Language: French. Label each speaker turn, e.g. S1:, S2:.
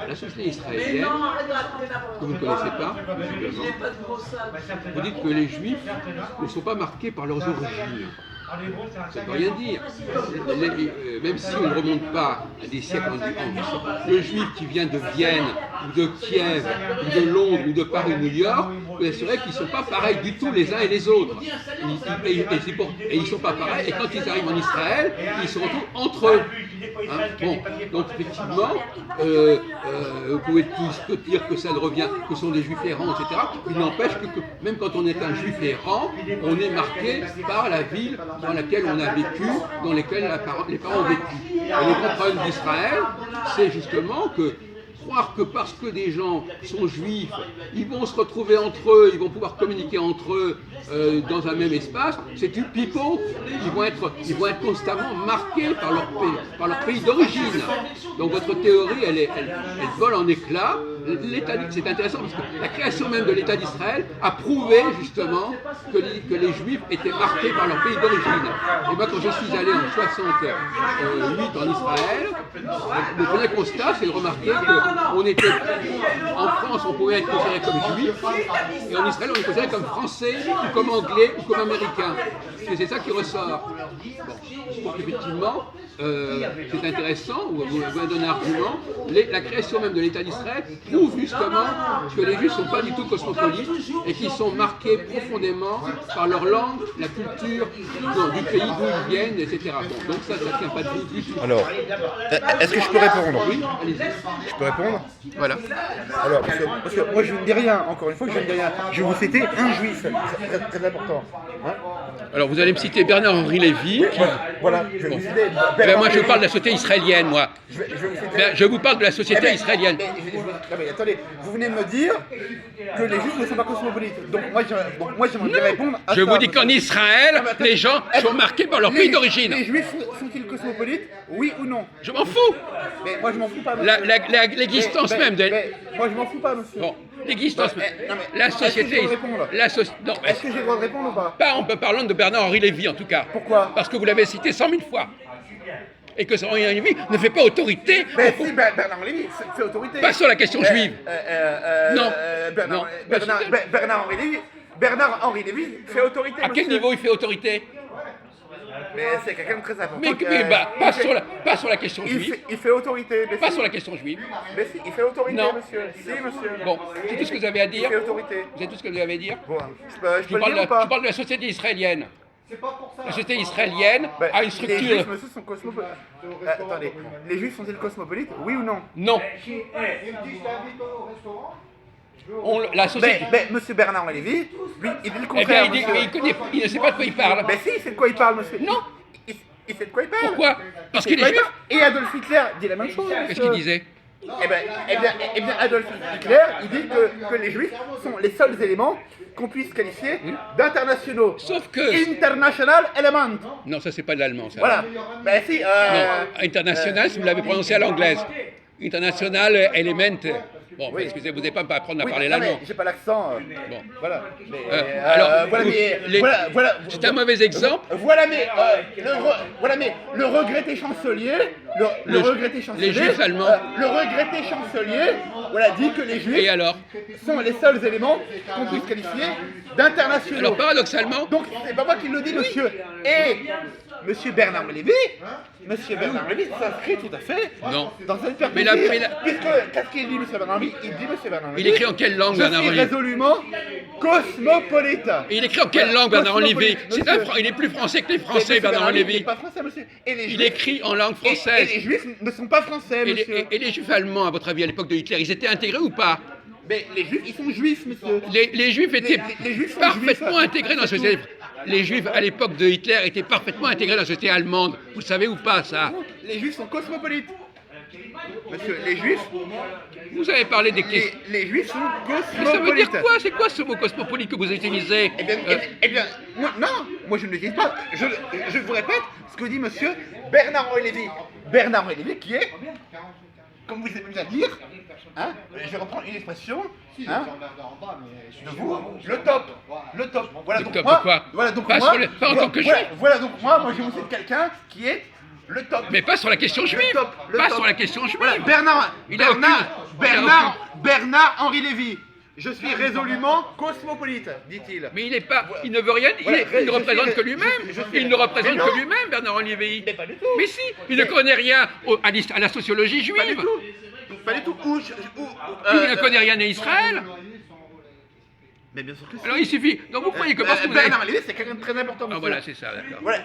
S1: La société israélienne, que vous ne connaissez pas, vous dites que les Juifs ne sont pas marqués par leurs origines. Ça ne veut rien dire. Même si on ne remonte pas à des siècles en avance, le juif qui vient de Vienne, ou de Kiev, ou de Londres, ou de Paris, ou New York, vous assurez qu'ils ne sont pas pareils du tout les uns et les autres. Et ils ne sont pas pareils, et quand ils arrivent en Israël, ils se retrouvent entre eux. Hein, bon, donc effectivement, vous pouvez tous dire que ça revient, que ce sont des juifs errants, etc. Il n'empêche que même quand on est un juif errant, on est marqué par la ville dans laquelle on a vécu, dans laquelle les parents ont vécu. Et le grand problème d'Israël, c'est justement que croire que parce que des gens sont juifs, ils vont se retrouver entre eux, ils vont pouvoir communiquer entre eux dans un même espace, c'est du pipeau. Ils vont être constamment marqués par leur pays d'origine. Donc votre théorie, elle vole en éclats. C'est intéressant parce que la création même de l'État d'Israël a prouvé justement que les Juifs étaient marqués par leur pays d'origine. Et moi, quand je suis allé en 68 en Israël, le premier constat, c'est de remarquer qu'on était, en France, on pouvait être considéré comme juif, et en Israël, on est considéré comme français, ou comme anglais, ou comme américain. Et c'est ça qui ressort. Bon, donc effectivement, c'est intéressant, vous avez donné un argument, la création même de l'État d'Israël prouve justement que les Juifs ne sont pas du tout cosmopolites et qu'ils sont marqués profondément par leur langue, la culture du pays d'où ils viennent, etc. Bon, donc ça ne tient pas de vous du tout.
S2: Alors, est-ce que je peux répondre?
S1: Oui, allez-y.
S2: Je peux répondre?
S1: Voilà.
S2: Alors, parce que moi je ne dis rien, encore une fois, je ne dis rien. Je vais vous citer un juif, c'est très important. Hein?
S1: Alors vous allez me citer Bernard-Henri Lévy.
S2: Voilà, je vais vous citer.
S1: Moi je parle de la société israélienne, moi. Je vous parle de la société israélienne.
S2: Non mais attendez, vous venez de me dire que les Juifs ne sont pas cosmopolites. Donc moi j'aimerais répondre à ça.
S1: Je vous dis qu'en Israël, les gens sont marqués par leur pays d'origine.
S2: Les Juifs sont-ils cosmopolites? Oui ou non?
S1: Je m'en fous.
S2: Mais moi je m'en fous pas, monsieur.
S1: L'existence même de...
S2: Moi je m'en fous pas, monsieur.
S1: Bon, l'existence... La société...
S2: Est-ce que j'ai le droit de répondre ou pas?
S1: Pas en parlant de Bernard-Henri Lévy, en tout cas.
S2: Pourquoi?
S1: Parce que vous l'avez cité 100 000 fois. Et que Bernard-Henri Lévy ne fait pas autorité.
S2: Mais si, Bernard-Henri Lévy fait autorité.
S1: Pas sur la question juive. Non.
S2: Bernard-Henri Lévy fait autorité.
S1: À quel niveau il fait autorité?
S2: Mais c'est quelqu'un de très important.
S1: Pas sur la question juive.
S2: Il fait autorité.
S1: Pas sur la question juive.
S2: Mais si, il fait autorité,
S1: non.
S2: monsieur. Si, monsieur.
S1: Bon, c'est tout ce que vous avez à dire.
S2: Il fait autorité.
S1: Vous savez tout ce que vous avez à dire.
S2: Bon, je parle
S1: de la société israélienne. La société israélienne a une structure...
S2: Les Juifs, monsieur, sont cosmopolites. Attendez, les Juifs sont-ils cosmopolites? Oui ou non?
S1: Non. La société...
S2: Mais monsieur Bernard Lévy, lui, il dit le contraire.
S1: Il ne sait pas de quoi il parle.
S2: Mais si, il sait de quoi il parle, monsieur.
S1: Non.
S2: Il sait de quoi il parle.
S1: Pourquoi? Parce qu'il est juif.
S2: Et Adolf Hitler dit la même chose.
S1: Qu'est-ce qu'il disait?
S2: Eh bien, Adolf Hitler, il dit que les Juifs sont les seuls éléments qu'on puisse qualifier d'internationaux.
S1: Sauf que...
S2: International element.
S1: Non, ça c'est pas de l'allemand, ça.
S2: Voilà. Ben si.
S1: Non, international, si vous l'avez prononcé à l'anglaise. International element. Bon, oui. Excusez, vous n'avez pas à apprendre à parler l'allemand.
S2: J'ai pas l'accent.
S1: Bon.
S2: Voilà.
S1: C'est un mauvais exemple.
S2: Voilà, mais le regretté chancelier,
S1: les Juifs allemands,
S2: le regretté chancelier, voilà, dit que les Juifs sont les seuls éléments qu'on puisse qualifier d'internationaux.
S1: Alors paradoxalement,
S2: donc c'est pas moi qui le dis, monsieur. Et monsieur Bernard Lévy s'inscrit tout à fait dans cette perspective. Puisque, qu'est-ce qu'il dit, monsieur Bernard Lévy? Il dit, monsieur Bernard Lévy.
S1: Il écrit en quelle langue, Bernard Lévy?
S2: Résolument cosmopolite.
S1: Et il écrit en quelle langue, Bernard Lévy? Il est plus français que les Français, Bernard Lévy.
S2: Il n'est pas français, monsieur.
S1: Il écrit en langue française.
S2: Et les Juifs ne sont pas français, monsieur.
S1: Et les Juifs allemands, à votre avis, à l'époque de Hitler, ils étaient intégrés ou pas?
S2: Mais les Juifs, ils sont juifs, monsieur.
S1: Les Juifs étaient parfaitement intégrés dans la société. Les Juifs, à l'époque de Hitler, étaient parfaitement intégrés dans la société allemande. Vous le savez ou pas, ça?
S2: Les Juifs sont cosmopolites. Monsieur, les Juifs...
S1: Vous avez parlé des questions...
S2: Les Juifs sont cosmopolites.
S1: Mais ça veut dire quoi? C'est quoi ce mot cosmopolite que vous utilisez?
S2: Eh bien, moi je ne le dis pas. Je vous répète ce que dit monsieur Bernard-Henri Lévy. Bernard-Henri Lévy qui est, comme vous savez bien dire, hein, je reprends une expression, hein, de vous, le top. Voilà,
S1: le
S2: donc
S1: top
S2: moi,
S1: de quoi?
S2: Voilà, donc
S1: pas
S2: moi,
S1: en tant que juif.
S2: Voilà, donc moi je vous cite quelqu'un qui est Le top.
S1: Mais pas sur la question juive.
S2: Le
S1: Pas
S2: top.
S1: sur la question juive.
S2: Voilà,
S1: Il a
S2: Bernard-Henri Lévy. Je suis résolument cosmopolite, dit-il.
S1: Mais il ne veut rien,
S2: Voilà,
S1: il ne représente que lui-même. Il ne représente que lui-même, Bernard Olivier.
S2: Mais pas du tout.
S1: Mais si, il ne connaît rien à la sociologie juive.
S2: Pas du tout. Pas du tout.
S1: Il ne connaît rien à Israël.
S2: Mais bien sûr que si.
S1: Alors il suffit. Donc vous croyez que parce que vous avez...
S2: Bernard Lévy, c'est quelqu'un de très important.
S1: Ah
S2: monsieur.
S1: voilà, c'est ça, d'accord.
S2: Voilà.